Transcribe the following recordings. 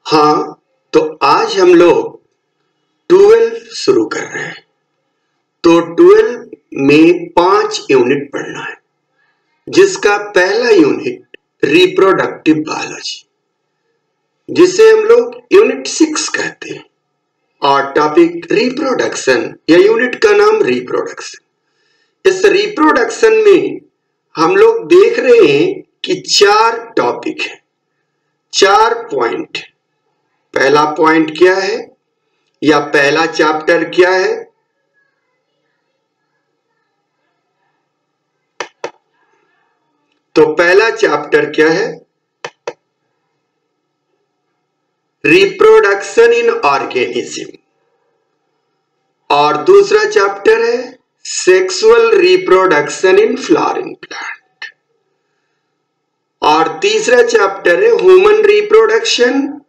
हाँ, तो आज हम लोग 12 शुरू कर रहे हैं। तो 12 में 5 यूनिट पढ़ना है, जिसका पहला यूनिट रिप्रोडक्टिव बायोलॉजी, जिसे हम लोग यूनिट 6 कहते हैं, और टॉपिक रिप्रोडक्शन या यूनिट का नाम रिप्रोडक्शन। इस रिप्रोडक्शन में हम लोग देख रहे हैं कि 4 टॉपिक है, 4 पॉइंट। पहला पॉइंट क्या है या पहला चैप्टर क्या है? तो पहला चैप्टर क्या है? Reproduction in organism. और दूसरा चैप्टर है sexual reproduction in flowering plant. और तीसरा चैप्टर है ह्यूमन रिप्रोडक्शन,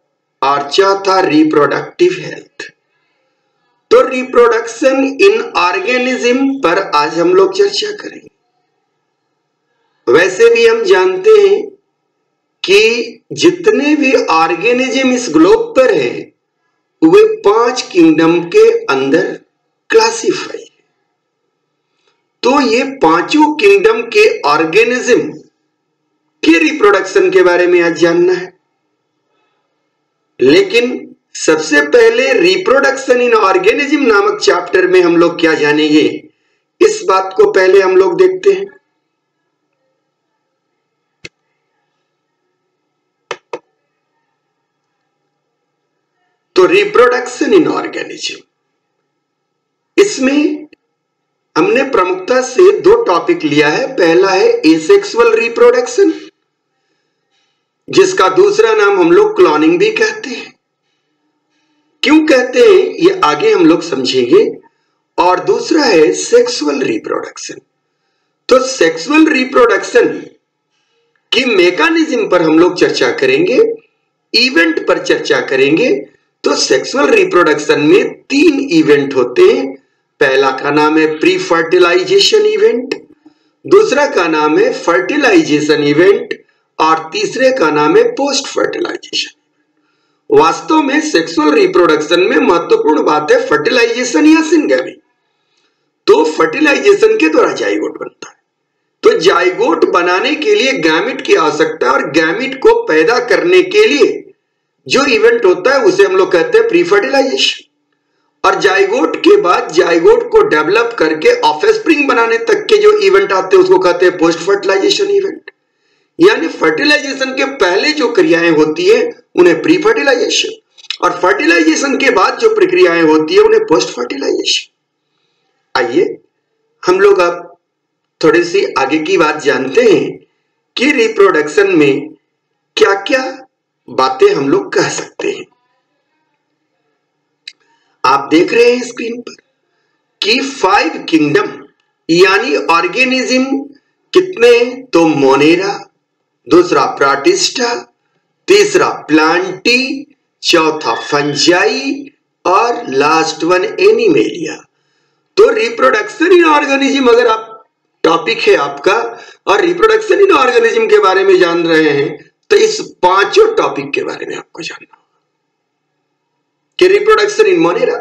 और चौथा रिप्रोडक्टिव हेल्थ। तो रिप्रोडक्शन इन ऑर्गेनिज्म पर आज हम लोग चर्चा करेंगे। वैसे भी हम जानते हैं कि जितने भी ऑर्गेनिज्म इस ग्लोब पर हैं, वे 5 किंगडम के अंदर क्लासिफाई है। तो ये 5 किंगडम के ऑर्गेनिज्म के रिप्रोडक्शन के बारे में आज जानना है। लेकिन सबसे पहले रिप्रोडक्शन इन ऑर्गेनिज्म नामक चैप्टर में हम लोग क्या जानेंगे, इस बात को पहले हम लोग देखते हैं। तो रिप्रोडक्शन इन ऑर्गेनिज्म, इसमें हमने प्रमुखता से 2 टॉपिक लिया है। पहला है एसेक्सुअल रिप्रोडक्शन, जिसका दूसरा नाम हम लोग क्लोनिंग भी कहते हैं। क्यों कहते हैं ये आगे हम लोग समझेंगे। और दूसरा है सेक्सुअल रिप्रोडक्शन। तो सेक्सुअल रिप्रोडक्शन की मैकेनिज्म पर हम लोग चर्चा करेंगे, इवेंट पर चर्चा करेंगे। तो सेक्सुअल रिप्रोडक्शन में 3 इवेंट होते हैं। पहला का नाम है प्री फर्टिलाइजेशन इवेंट, दूसरा का नाम है फर्टिलाइजेशन इवेंट, और तीसरे का नाम है पोस्ट फर्टिलाइजेशन। वास्तव में सेक्सुअल रिप्रोडक्शन में महत्वपूर्ण बात है फर्टिलाइजेशन या सिंगेमी। तो फर्टिलाइजेशन के द्वारा जाइगोट बनता है। तो जाइगोट बनाने के लिए गैमिट की आवश्यकता, और गैमिट को पैदा करने के लिए जो इवेंट होता है उसे हम लोग कहते हैं प्री फर्टिलाइजेशन। और जाइगोट के बाद जाइगोट को डेवलप करके ऑफस्प्रिंग बनाने तक के जो इवेंट आते हैं उसको कहते हैं पोस्ट फर्टिलाइजेशन इवेंट। यानी फर्टिलाइजेशन के पहले जो क्रियाएं होती है उन्हें प्री फर्टिलाइजेशन, और फर्टिलाइजेशन के बाद जो प्रक्रियाएं होती है उन्हें पोस्ट फर्टिलाइजेशन। आइए हम लोग अब थोड़ी सी आगे की बात जानते हैं कि रिप्रोडक्शन में क्या क्या बातें हम लोग कह सकते हैं। आप देख रहे हैं स्क्रीन पर कि 5 किंगडम यानी ऑर्गेनिज्म कितने? तो मोनेरा, दूसरा प्रोटिस्टा, तीसरा प्लांटी, चौथा फंजाई, और लास्ट वन एनिमेलिया। तो रिप्रोडक्शन इन ऑर्गेनिज्म अगर आप टॉपिक है आपका और रिप्रोडक्शन इन ऑर्गेनिज्म के बारे में जान रहे हैं, तो इस 5 टॉपिक के बारे में आपको जानना होगा। कि रिप्रोडक्शन इन मोनेरा,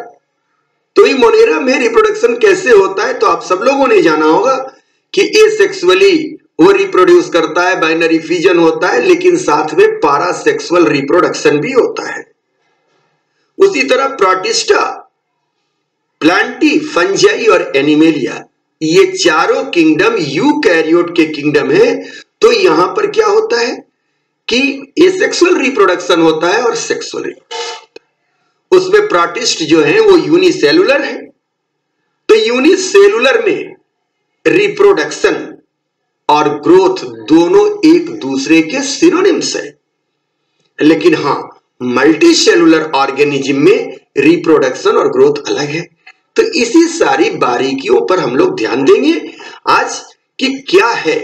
तो ये मोनेरा में रिप्रोडक्शन कैसे होता है? तो आप सब लोगों ने जाना होगा कि एसेक्सुअली वो रिप्रोड्यूस करता है, बाइनरी फिजन होता है, लेकिन साथ में पैरासेक्सुअल रिप्रोडक्शन भी होता है। उसी तरह प्रोटिस्टा, प्लांटी, फंजाई और एनिमेलिया, ये चारों किंगडम यूकैरियोट के किंगडम है। तो यहां पर क्या होता है कि एसेक्सुअल रिप्रोडक्शन होता है और सेक्सुअल रिप्रोडक्शन। उसमें प्रोटिस्ट जो है वो यूनिसेलुलर है। तो यूनिसेलुलर में रिप्रोडक्शन और ग्रोथ दोनों एक दूसरे के सिनोनिम्स है। लेकिन हां, मल्टी सेलुलर ऑर्गेनिज्म में रिप्रोडक्शन और ग्रोथ अलग है। तो इसी सारी बारीकियों पर हम लोग ध्यान देंगे आज कि क्या है।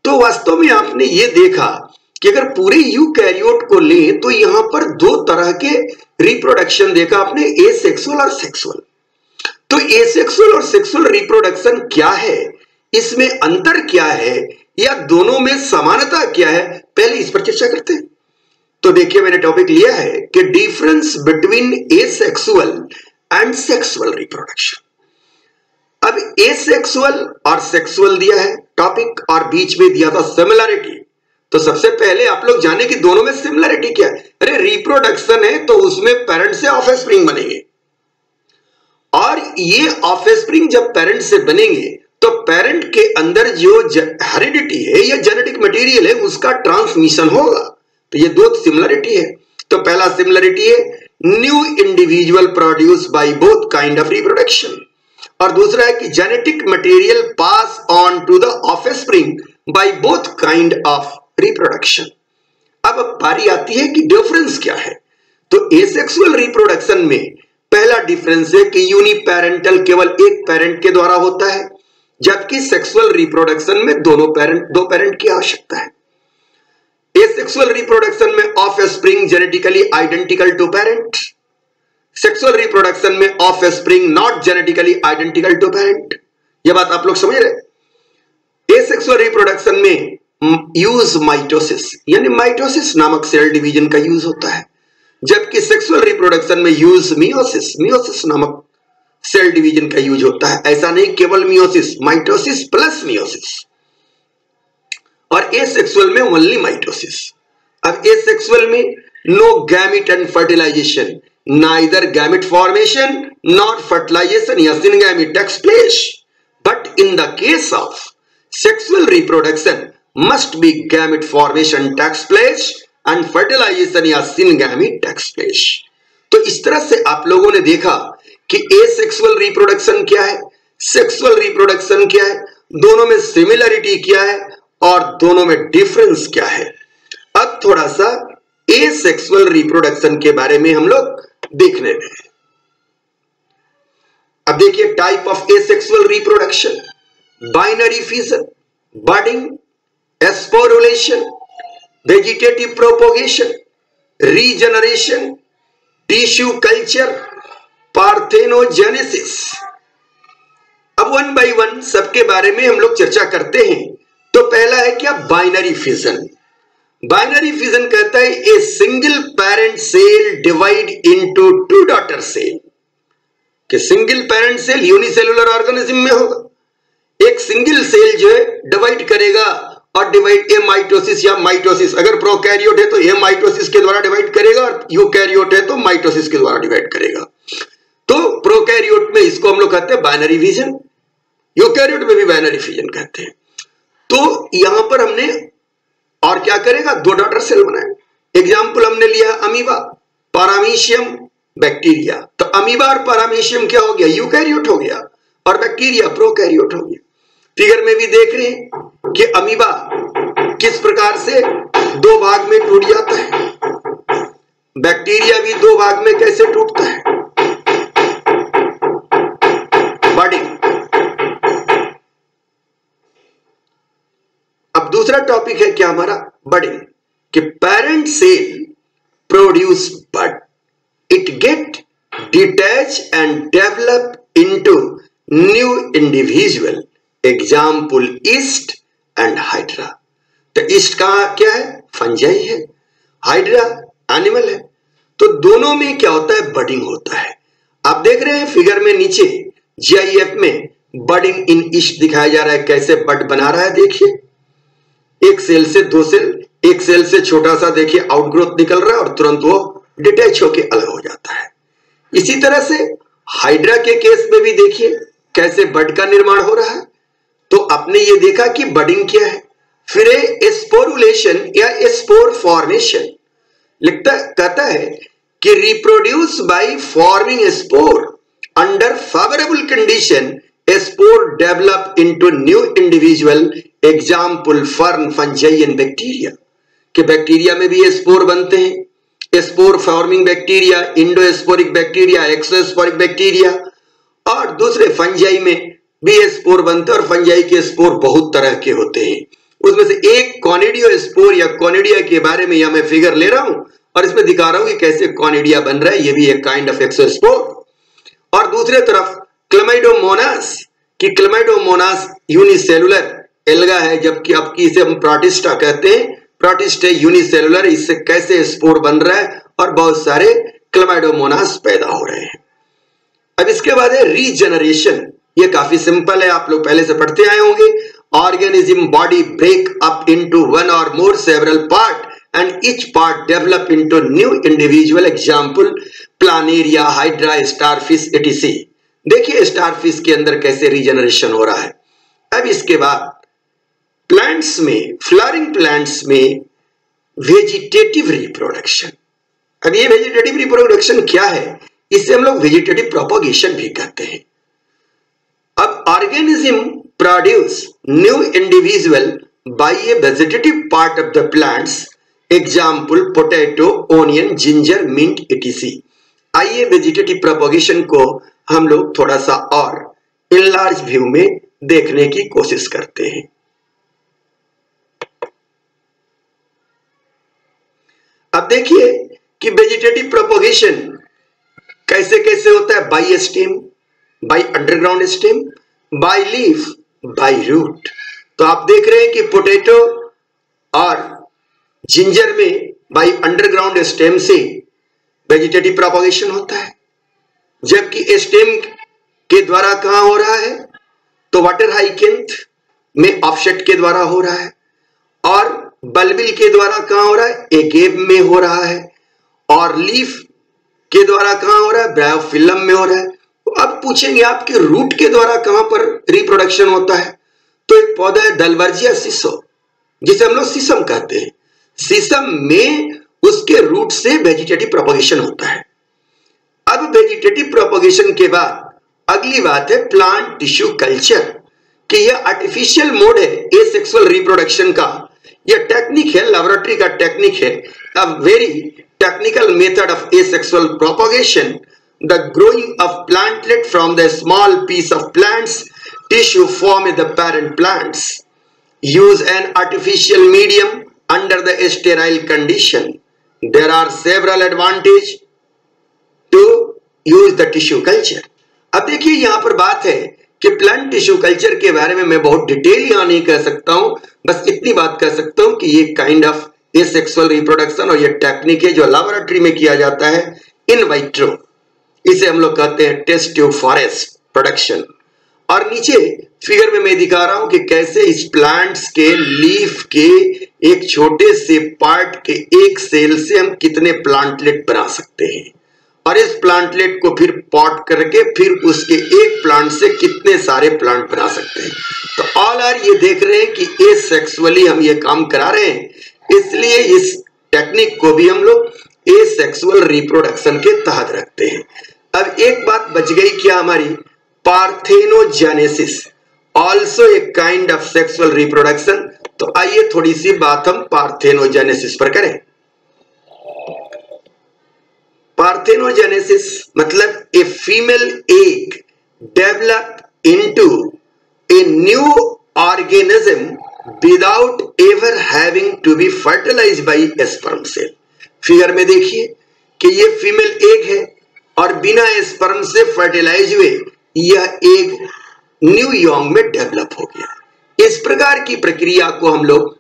तो वास्तव में आपने ये देखा कि अगर पूरे यूकैरियोट को लें तो यहां पर 2 तरह के रिप्रोडक्शन देखा आपने, एसेक्सुअल और सेक्सुअल। तो एसेक्सुअल और सेक्सुअल रिप्रोडक्शन क्या है, इसमें अंतर क्या है, या दोनों में समानता क्या है, पहले इस पर चर्चा करते हैं। तो देखिए मैंने टॉपिक लिया है कि difference between asexual and sexual reproduction. अब एसेक्सुअल और सेक्सुअल दिया है टॉपिक और बीच में दिया था सिमिलरिटी। तो सबसे पहले आप लोग जाने कि दोनों में सिमिलरिटी क्या है। अरे रिप्रोडक्शन है तो उसमें पेरेंट से ऑफस्प्रिंग बनेंगे, और ये ऑफस्प्रिंग जब पेरेंट से बनेंगे तो पेरेंट के अंदर जो हेरिडिटी है या जेनेटिक मटेरियल है उसका ट्रांसमिशन होगा। तो ये दो सिमिलरिटी है। तो पहला सिमिलरिटी है new individual produce by both kind of reproduction, और दूसरा है कि genetic material pass on to the offspring by both kind of reproduction. अब बारी आती है कि डिफरेंस क्या है। तो एसेक्सुअल रिप्रोडक्शन में पहला डिफरेंस है कि यूनिपेरेंटल केवल एक पेरेंट के द्वारा होता है, जबकि सेक्सुअल रिप्रोडक्शन में दो पेरेंट की आवश्यकता है। एसेक्सुअल रिप्रोडक्शन में offspring genetically identical to parent, sexual reproduction में offspring not genetically identical to parent. यह बात आप लोग समझ रहे। एसेक्सुअल रिप्रोडक्शन में यूज माइटोसिस यानी माइटोसिस नामक सेल डिवीजन का यूज होता है, जबकि सेक्सुअल रिप्रोडक्शन में यूज मियोसिस नामक सेल डिवीजन का यूज होता है। ऐसा नहीं केवल मियोसिस, माइटोसिस प्लस मियोसिस, और एसेक्सुअल में ओनली माइटोसिस। अब एसेक्सुअल में no gamete and fertilisation, neither gamete formation not fertilisation या syngamy takes place, but in the case of sexual reproduction must be gamete formation takes place and fertilization या syngamete takes place। तो इस तरह से आप लोगों ने देखा कि एसेक्सुअल रिप्रोडक्शन क्या है, सेक्सुअल रिप्रोडक्शन क्या है, दोनों में सिमिलरिटी क्या है और दोनों में डिफरेंस क्या है। अब थोड़ा सा एसेक्सुअल रिप्रोडक्शन के बारे में हम लोग देखने में। अब देखिए type of asexual reproduction, binary fission, budding, sporulation, vegetative propagation, regeneration, tissue culture, parthenogenesis. अब वन बाय वन सबके बारे में हम लोग चर्चा करते हैं। तो पहला है क्या, बाइनरी फिजन। बाइनरी फिजन कहता है a single parent cell divide into two daughter cell, कि single parent cell unicellular organism में होगा, एक सिंगल सेल जो है डिवाइड करेगा, और डिवाइड ए माइटोसिस या माइटोसिस, अगर प्रोकैरियोट है तो ए माइटोसिस के द्वारा डिवाइड करेगा, और यूकैरियोट है तो माइटोसिस के द्वारा डिवाइड करेगा। तो प्रोकैरियोट में इसको हम लोग कहते हैं बाइनरी फिजन, यूकैरियोट में भी बाइनरी फिजन कहते हैं। तो यहां पर हमने और क्या करेगा, दो डॉटर सेल बनाए। एग्जाम्पल हमने लिया अमीबा, पैरामीशियम, बैक्टीरिया। तो अमीबा और पैरामीशियम क्या हो गया, यूकैरियोट हो गया, और बैक्टीरिया प्रोकैरियोट हो गया। फिगर में भी देख रहे हैं कि अमीबा किस प्रकार से दो भाग में टूट जाता है, बैक्टीरिया भी दो भाग में कैसे टूटता है। बडिंग। अब दूसरा टॉपिक है क्या हमारा, बडिंग, कि parent cell produce bud, it get detach and develop into new individual. Example yeast and hydra. तो ईस्ट का क्या है, फंजाई है, हाइड्रा एनिमल है। तो दोनों में क्या होता है, बडिंग होता है। आप देख रहे हैं फिगर में नीचे जीआईएफ में बडिंग इन ईस्ट दिखाया जा रहा है, कैसे बड बना रहा है। देखिए एक सेल से दो सेल, एक सेल से छोटा सा देखिए आउटग्रोथ निकल रहा है और तुरंत वो डिटैच होके अलग हो जाता है। इसी तरह से हाइड्रा के केस में भी देखिए कैसे बड का निर्माण हो रहा है। तो आपने ये देखा कि बडिंग क्या है। फिर एस्पोरुलेशन या स्पोर फॉर्मेशन कहता है कि reproduce by forming spore under favourable condition, spore develop into new individual. Example fern, fungi and bacteria. कि बैक्टीरिया में भी स्पोर बनते हैं, spore forming bacteria, endosporic bacteria, exosporic bacteria, और दूसरे फंजाई में भी स्पोर बनते हैं। और फंजाई के स्पोर बहुत तरह के होते हैं, उसमें से एक कॉनिडियो स्पोर या कॉनिडिया के बारे में यह मैं फिगर ले रहा हूं और इसमें दिखा रहा हूं कि कैसे कॉनिडिया बन रहा है, ये भी एक काइंड ऑफ एक्सोस्पोर। और दूसरे तरफ क्लैमिडोमोनास, कि क्लैमिडोमोनास यूनिसेलुलर एल्गा है, जबकि अब इसे हम प्रोटिस्टा कहते हैं। प्रोटिस्ट है यूनिसेलुलर, इससे कैसे स्पोर बन रहा है और बहुत सारे क्लामाइडोमोनास पैदा हो रहे हैं। अब इसके बाद है रीजनरेशन। ये काफी सिंपल है, आप लोग पहले से पढ़ते आए होंगे। Organism body break up into one और more several part and each part develop into new individual, example planaria, hydra, starfish etc. देखिए स्टारफिश के अंदर कैसे रीजनरेशन हो रहा है। अब इसके बाद प्लांट्स में, फ्लावरिंग प्लांट्स में वेजिटेटिव रिप्रोडक्शन। अब ये वेजिटेटिव रिप्रोडक्शन क्या है, इसे हम लोग वेजिटेटिव प्रोपगेशन भी कहते हैं। अब organism produce new individual by a vegetative part of the plants, example potato, onion, ginger, mint etc. आइए वेजिटेटिव प्रोपगेशन को हम लोग थोड़ा सा और इनलार्ज व्यू में देखने की कोशिश करते हैं। अब देखिए कि वेजिटेटिव प्रोपगेशन कैसे कैसे होता है। By stem, by underground stem, by leaf, by root. तो आप देख रहे हैं कि पोटैटो और जिंजर में बाय अंडरग्राउंड स्टेम से वेजिटेटिव प्रोपगेशन होता है, जबकि स्टेम के द्वारा कहां हो रहा है, तो वाटर हाइकेंथ में ऑफसेट के द्वारा हो रहा है, और बल्बिल के द्वारा कहां हो रहा है, एगेब में हो रहा है, और लीफ के द्वारा कहां हो रहा है, ब्रायोफिलम में हो रहा है। तो अब पूछेंगे आपके रूट के द्वारा कहां पर रिप्रोडक्शन होता है, तो एक पौधा है दलवर्जिया सिसो, जिसे हम लोग सीसम कहते हैं। सीसम में उसके रूट से वेजिटेटिव प्रोपगेशन होता है। अब वेजिटेटिव प्रोपगेशन के बाद अगली बात है प्लांट टिश्यू कल्चर, कि यह आर्टिफिशियल मोड है एसेक्सुअल रिप्रोडक्शन का। यह टेक्निक है, लेबोरेटरी का टेक्निक है, a very technical method of asexual propagation, the growing of plantlet from the small piece of plants tissue form the parent plants, use an artificial medium under the sterile condition. There are several advantages to use the tissue culture. अब देखिए यहां पर बात है कि plant tissue culture के बारे में मैं बहुत डिटेल यहां नहीं कह सकता हूं, बस इतनी बात कह सकता हूं कि ये काइंड ऑफ एसेक्सुअल रिप्रोडक्शन और ये टेक्निक है जो लैबोरेटरी में किया जाता है इन वाइट्रो। इसे हम लोग कहते हैं टेस्ट ट्यूब फॉरेस्ट प्रोडक्शन। और नीचे फिगर में मैं दिखा रहा हूं कि कैसे इस प्लांट्स के लीफ के एक छोटे से पार्ट के एक सेल से हम कितने प्लांटलेट बना सकते हैं, और इस प्लांटलेट को फिर पॉट करके फिर उसके एक प्लांट से कितने सारे प्लांट बना सकते हैं। तो ऑल आर ये देख रहे हैं कि एसेक्सुअली हम ये काम करा रहे हैं, इसलिए इस टेक्निक को भी हम लोग एसेक्सुअल रिप्रोडक्शन के तहत रखते हैं। अब एक बात बच गई क्या हमारी, parthenogenesis also a kind of sexual reproduction. तो आइए थोड़ी सी बात हम पार्थेनोजेनेसिस पर करें। पार्थेनोजेनेसिस मतलब a female egg develop into a new organism without ever having to be fertilized by sperm cell. Figure में देखिए कि ये फीमेल एग है और बिना स्पर्म से फर्टिलाइज हुए यह एग न्यू यॉन्ग में डेवलप हो गया। इस प्रकार की प्रक्रिया को हम लोग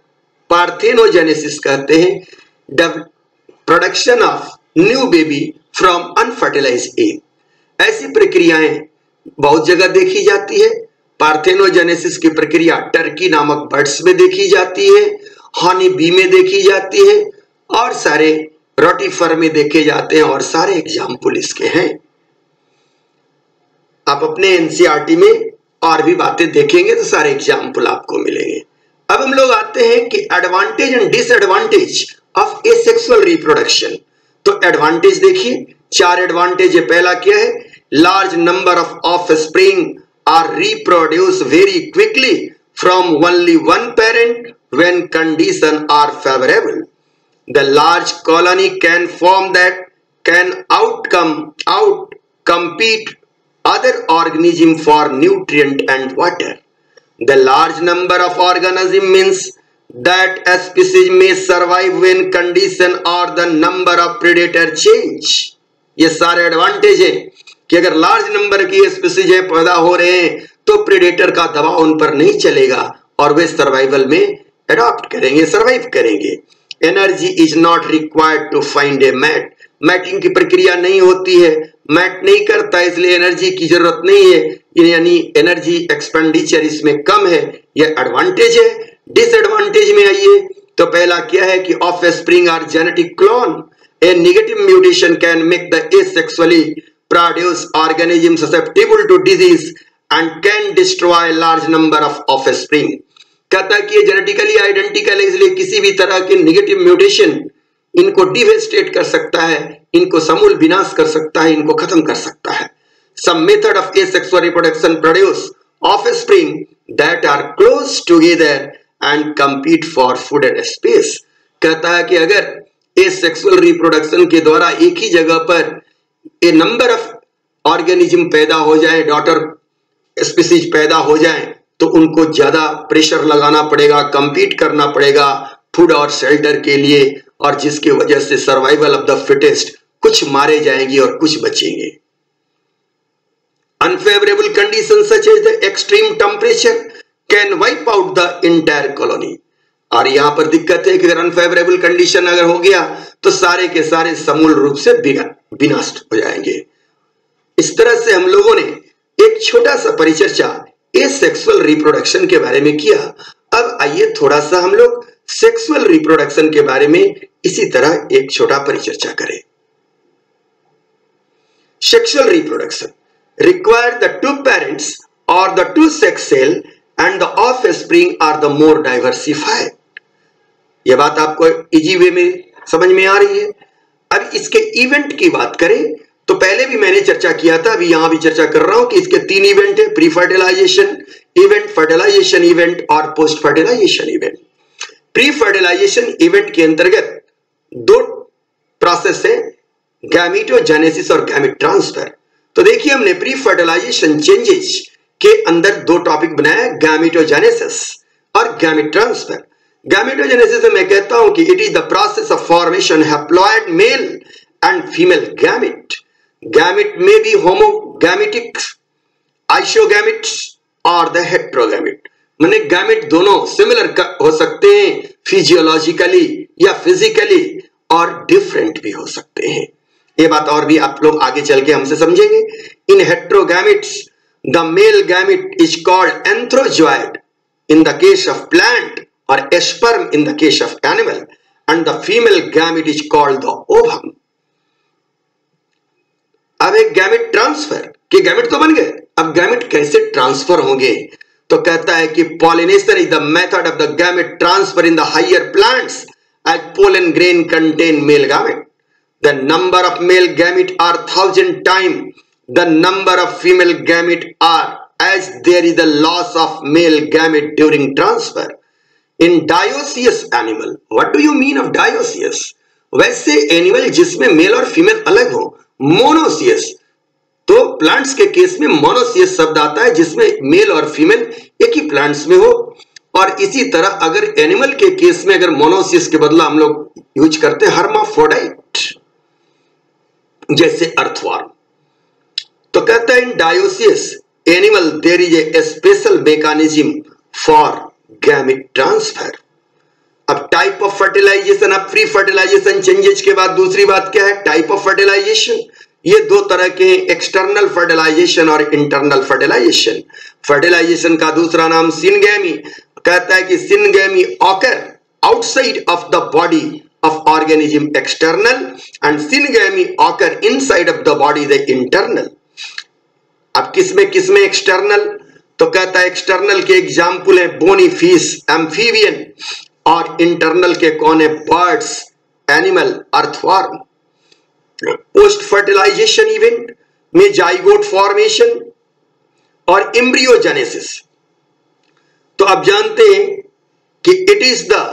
पार्थेनोजेनेसिस कहते हैं, production of new baby from unfertilised egg. ऐसी प्रक्रियाएं बहुत जगह देखी जाती है। पार्थेनोजेनेसिस की प्रक्रिया टर्की नामक बर्ड्स में देखी जाती है, हनी बी में देखी जाती है, और सारे रोटिफर में देखे जाते हैं, और सारे एग्जाम्पल इसके हैं। आप अपने एनसीईआरटी में और भी बातें देखेंगे तो सारे एग्जाम्पल आपको मिलेंगे। अब हम लोग आते हैं कि advantage and disadvantage of asexual reproduction. तो एडवांटेज देखिए, 4 एडवांटेज है। पहला क्या है, large number of offspring are reproduce very quickly from only one parent when condition are favourable. The large colony can form that can out compete other organism for nutrient and water. The large number of organism means that a species may survive when condition or the number of predator change. ये सारे advantage है कि अगर large number की species है पैदा हो रहे हैं तो प्रेडेटर का दबाव उन पर नहीं चलेगा और वे सर्वाइवल में एडॉप्ट करेंगे, सर्वाइव करेंगे। Energy is not required to find a mate, mating की प्रक्रिया नहीं होती है, मैट नहीं करता इसलिए एनर्जी की जरूरत नहीं है, यानी एनर्जी एक्सपेंडिचर इसमें कम है, यह एडवांटेज है। डिसएडवांटेज में आइए तो पहला क्या है कि offspring are genetic clone, a negative mutation can make the asexually produce organism susceptible to disease and can destroy large number of offspring. कहता है कि ये जेनेटिकली आइडेंटिकल है इसलिए किसी भी तरह के नेगेटिव म्यूटेशन इनको डिवेस्टेट कर सकता है, इनको समूल विनाश कर सकता है, इनको खत्म कर सकता है। Some method of asexual reproduction produce offspring that are close together and compete for food and space। कहता है कि अगर asexual reproduction के द्वारा एक ही जगह पर a number of organism पैदा हो जाए, डॉटर स्पीसीज पैदा हो जाए, तो उनको ज्यादा प्रेशर लगाना पड़ेगा, कंपीट करना पड़ेगा फूड और शेल्टर के लिए, और जिसकी वजह से सर्वाइवल ऑफ द फिटेस्ट, कुछ मारे जाएंगे और कुछ बचेंगे। Unfavourable condition such as the extreme temperature can wipe out the entire colony. और यहां पर दिक्कत है कि अगर अनफेवरेबल कंडीशन अगर हो गया तो सारे के सारे समूल रूप से विनष्ट हो जाएंगे। इस तरह से हम लोगों ने एक छोटा सा परिचर्चा एसेक्सुअल रिप्रोडक्शन के बारे में किया। अब आइए थोड़ा सा हम लोग सेक्सुअल रिप्रोडक्शन के बारे में इसी तरह एक छोटा परिचर्चा करें। Sexual reproduction require the two parents or the two sex cell and the offspring are the more diversified। यह बात आपको इजी वे में समझ में आ रही है। अब इसके इवेंट की बात करें तो पहले भी मैंने चर्चा किया था, अभी यहां भी चर्चा कर रहा हूं कि इसके 3 इवेंट है, pre fertilisation event, fertilisation event और post fertilisation event. Pre fertilisation event के अंतर्गत 2 प्रोसेस है, गैमेटोजेनेसिस और गैमेट ट्रांसफर। तो देखिए हमने प्री फर्टिलाइजेशन चेंजेस के अंदर 2 टॉपिक बनाया, गैमेटोजेनेसिस और गैमेट ट्रांसफर। गैमेटोजेनेसिस में मैं कहता हूं कि it is the process of formation haploid male and female gamete. Gamete में भी होमोगैमेटिक, आइसोगैमेट्स और द हेट्रोगैमेट, माने गैमेट दोनों सिमिलर हो सकते हैं फिजियोलॉजिकली या फिजिकली, और डिफरेंट भी हो सकते हैं। ये बात और भी आप लोग आगे चल के हमसे समझेंगे। In heterogametes the male gamete is called antherozoid in the case of plant और sperm in the case of animal, and the female gamete is called the ovum. अब एक गैमेट ट्रांसफर के गैमेट तो बन गए, अब गैमेट कैसे transfer होंगे? तो कहता है कि pollination is the method of the gamete transfer in the higher plants as pollen grain contain male gamete. The number of male gamete are 1000 times the number of female gamete are, as there is a loss of male gamete during transfer. In dioecious animal, what do you mean of dioecious? वैसे animal जिसमें mail और female अलग हो, monoecious. तो plants के case में monoecious शब्द आता है जिसमें मेल और फीमेल एक ही प्लांट्स में हो। और इसी तरह अगर एनिमल के केस में अगर मोनोसियस के बदला हम लोग यूज करते हैं हर्माफ्रोडाइट, जैसे अर्थवर्म। तो कहता है in dioecious animal there is a special mechanism for gamete transfer. अब टाइप ऑफ फर्टिलाइजेशन, अब प्री फर्टिलाइजेशन चेंजेस के बाद दूसरी बात क्या है? Type of fertilisation. ये 2 तरह के हैं, एक्सटर्नल फर्टिलाइजेशन और इंटरनल फर्टिलाइजेशन। फर्टिलाइजेशन का दूसरा नाम सिनगैमी। कहता है कि syngamy occur outside of the body of organism external and syngamy occur inside of the body the internal। अब किसमें एक्सटर्नल? तो कहता है एक्सटर्नल के एग्जाम्पल है बोनी फिश, एम्फीबियन, और इंटरनल के कौन है? Birds, animal, earthworm. Post fertilisation event में जाइगोट फॉर्मेशन और एम्ब्रियोजेनेसिस। तो आप जानते हैं कि it is the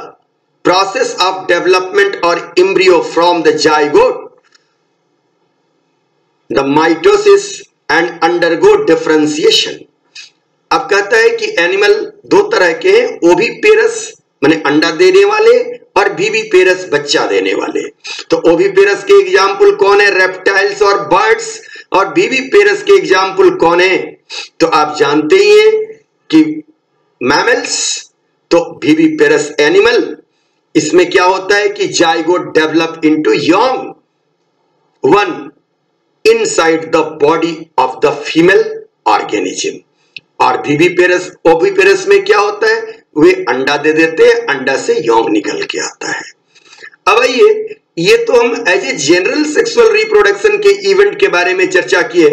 process of development or embryo from the zygote, the mitosis and undergo differentiation। अब कहता है कि एनिमल 2 तरह के हैं, ओविपेरस माने अंडा देने वाले और विविपेरस बच्चा देने वाले। तो ओविपेरस के एग्जाम्पल कौन है? रेप्टाइल्स और बर्ड्स, और विविपेरस के एग्जाम्पल कौन है? तो आप जानते ही हैं कि मैमल्स, तो विविपेरस एनिमल इसमें क्या होता है कि zygote develop into young one inside the body of the female organism, और ओविपेरस में क्या होता है, वे अंडा दे देते हैं, अंडा से यौंग निकल के आता है। अब आइए, ये तो हम as a general sexual reproduction के इवेंट के बारे में चर्चा किए,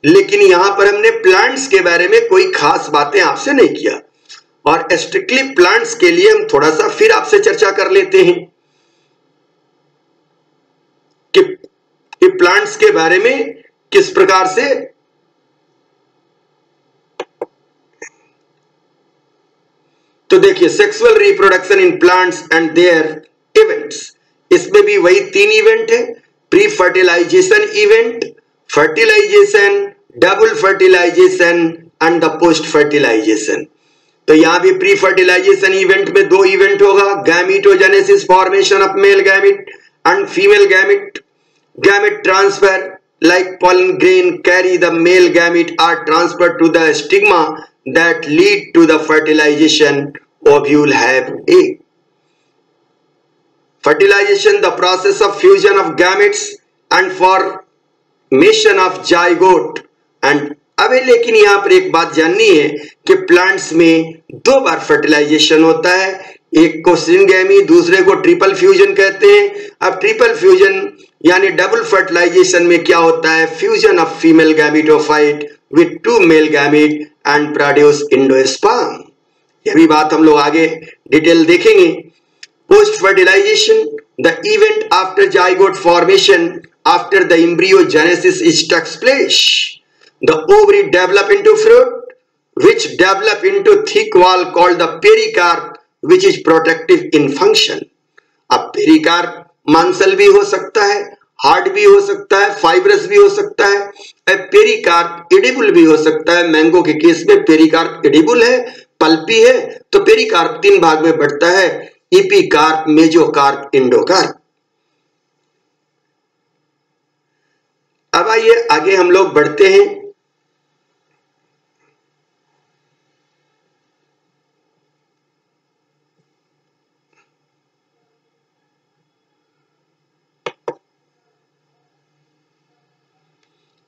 लेकिन यहां पर हमने प्लांट्स के बारे में कोई खास बातें आपसे नहीं किया, और स्ट्रिक्टली प्लांट्स के लिए हम थोड़ा सा फिर आपसे चर्चा कर लेते हैं कि प्लांट्स के बारे में किस प्रकार से तो देखिए, sexual reproduction in plants and their events, इसमें भी वही 3 इवेंट है, pre fertilisation event, fertilization, double fertilization and the post fertilization. तो यहां भी प्री फर्टिलाइजेशन इवेंट में 2 इवेंट होगा, gametogenesis, formation of male gamete and female gamete, gamete transfer like pollen grain carry the male gamete are transferred to the stigma that lead to the fertilization. Ovule have egg. Fertilization, the process of fusion of gametes and formation of zygote. And अब लेकिन यहाँ पर एक बात जाननी है कि plants में 2 बार फर्टिलाइजेशन होता है, एक को सिंगैमी, दूसरे को ट्रिपल फ्यूजन कहते हैं। अब ट्रिपल फ्यूजन यानी डबल फर्टिलाइजेशन में क्या होता है, fusion of female gametophyte with 2 male gamete and produce endosperm. यह भी बात हम लोग आगे डिटेल देखेंगे। Post fertilization, the event after zygote formation after the embryogenesis is takes place. The ovary develop into fruit which develop into thick wall called the pericarp which is protective in function. अब pericarp मांसल भी हो सकता है, hard भी हो सकता है, फाइब्रस भी हो सकता है, पेरिकार्प एडिबल भी हो सकता है। मैंगो के केस में पेरिकार्प एडिबल है, पल्पी है, तो पेरिकार्प 3 भाग में बढ़ता है, इपिकार्प, मेजोकार्प, एंडोकार्प। अब आइए आगे हम लोग बढ़ते हैं।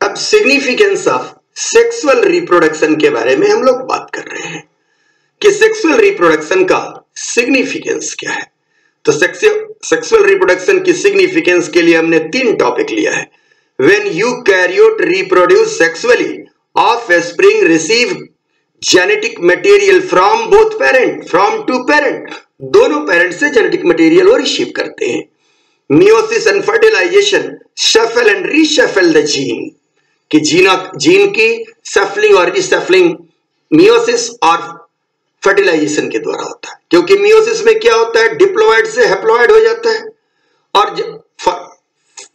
अब सिग्निफिकेंस ऑफ सेक्सुअल रिप्रोडक्शन के बारे में हम लोग बात कर रहे हैं कि सेक्सुअल रिप्रोडक्शन का सिग्निफिकेंस क्या है। तो सेक्सुअल रिप्रोडक्शन की सिग्निफिकेंस के लिए हमने 3 टॉपिक लिया है। When eukaryote reproduce sexually, offspring receive genetic material from both parent, from 2 parent, दोनों पेरेंट से जेनेटिक मटेरियल वो रिसीव करते हैं। Meiosis and fertilization, shuffle and reshuffle the gene, कि जीन की सफलिंग और रिसफलिंग मियोसिस और फर्टिलाइजेशन के द्वारा होता है, क्योंकि मियोसिस में क्या होता है, डिप्लॉयड से हैप्लॉयड हो जाता है, और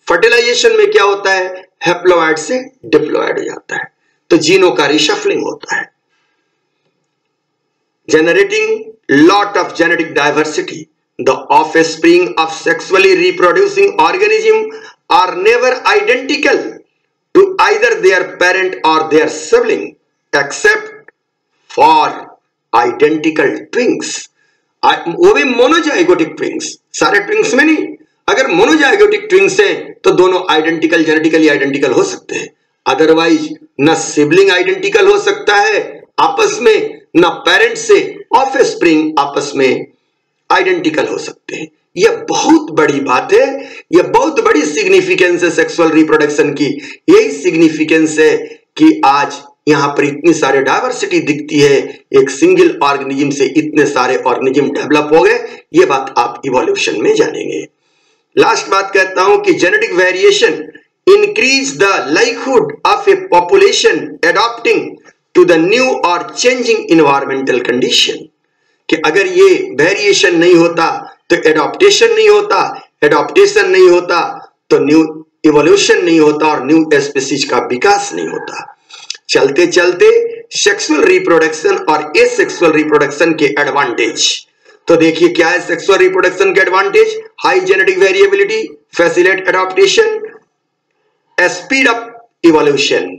फर्टिलाइजेशन में क्या होता है, हैप्लॉयड से डिप्लॉयड हो जाता है, तो जीनों का रिशफलिंग होता है, generating lot of genetic diversity. The offspring of sexually reproducing organism are never identical to either their parent or their sibling, except for identical twins. वो भी मोनोजाइगोटिक ट्विंस, सारे ट्विंस में नहीं। अगर मोनोजाइगोटिक ट्विंस हैं तो दोनों आइडेंटिकल, जेनेटिकली आइडेंटिकल हो सकते हैं, अदरवाइज न सिबलिंग आइडेंटिकल हो सकता है आपस में, न पेरेंट से ऑफस्प्रिंग आपस में आइडेंटिकल हो सकते हैं। यह बहुत बड़ी बात है, यह बहुत बड़ी सिग्निफिकेंस है सेक्सुअल रिप्रोडक्शन की। यही सिग्निफिकेंस है कि आज यहां पर इतनी सारे डाइवर्सिटी दिखती है, एक सिंगल ऑर्गेनिज्म से इतने सारे ऑर्गेनिज्म डेवलप हो गए। यह बात आप इवोल्यूशन में जानेंगे। लास्ट बात कहता हूं कि genetic variation increase the likelihood of a population adopting to the new और चेंजिंग इन्वायरमेंटल कंडीशन, कि अगर ये वेरिएशन नहीं होता तो एडॉप्टेशन नहीं होता, एडॉप्टेशन नहीं होता तो न्यू इवोल्यूशन नहीं होता, और न्यू स्पीसीज का विकास नहीं होता। चलते चलते सेक्सुअल रिप्रोडक्शन और एसेक्सुअल रिप्रोडक्शन के एडवांटेज, तो देखिए क्या है सेक्सुअल रिप्रोडक्शन के advantage, high genetic variability, facilitate adaptation, speed up evolution,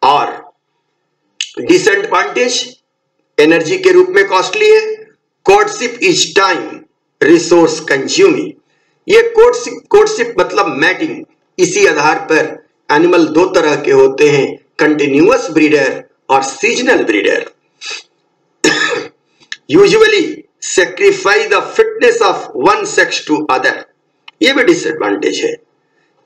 और डिसएडवांटेज एनर्जी के रूप में कॉस्टली है, courtship is time, resource consuming. ये कोर्टशिप मतलब मैटिंग। इसी आधार पर एनिमल दो तरह के होते हैं, कंटिन्यूअस ब्रीडर और seasonal breeder. Usually sacrifice the fitness of one sex to other. ये भी डिसएडवांटेज है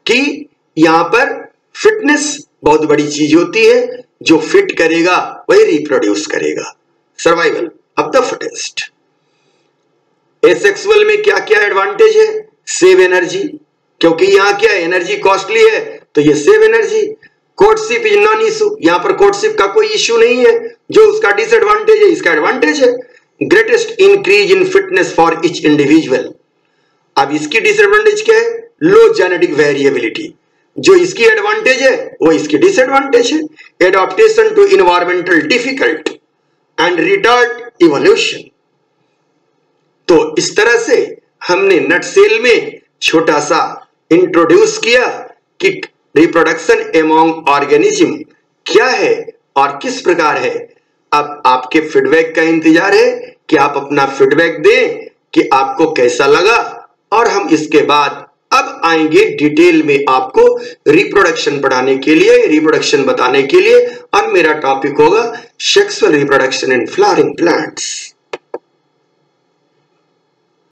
कि यहां पर फिटनेस बहुत बड़ी चीज होती है, जो फिट करेगा वही रिप्रोड्यूस करेगा। Survival of the fittest. Asexual में क्या क्या एडवांटेज है? सेव एनर्जी, क्योंकि यहां क्या है, एनर्जी कॉस्टली है तो ये save energy. Courtship is non issue, यहां पर कोर्टशिप का कोई इशू नहीं है। जो उसका डिसएडवांटेज है इसका एडवांटेज है। Greatest increase in fitness for each individual. अब इसकी डिसएडवांटेज क्या है? Low genetic variability. जो इसकी एडवांटेज है वो इसकी डिसएडवांटेज है। Adaptation to environmental difficult and retard evolution. तो इस तरह से हमने नटसेल में छोटा सा इंट्रोड्यूस किया कि रिप्रोडक्शन एमॉन्ग ऑर्गेनिज्म क्या है और किस प्रकार है। अब आपके फीडबैक का इंतजार है कि आप अपना फीडबैक दें कि आपको कैसा लगा, और हम इसके बाद अब आएंगे डिटेल में आपको रिप्रोडक्शन पढ़ाने के लिए, रिप्रोडक्शन बताने के लिए, और मेरा टॉपिक होगा sexual reproduction in flowering plants.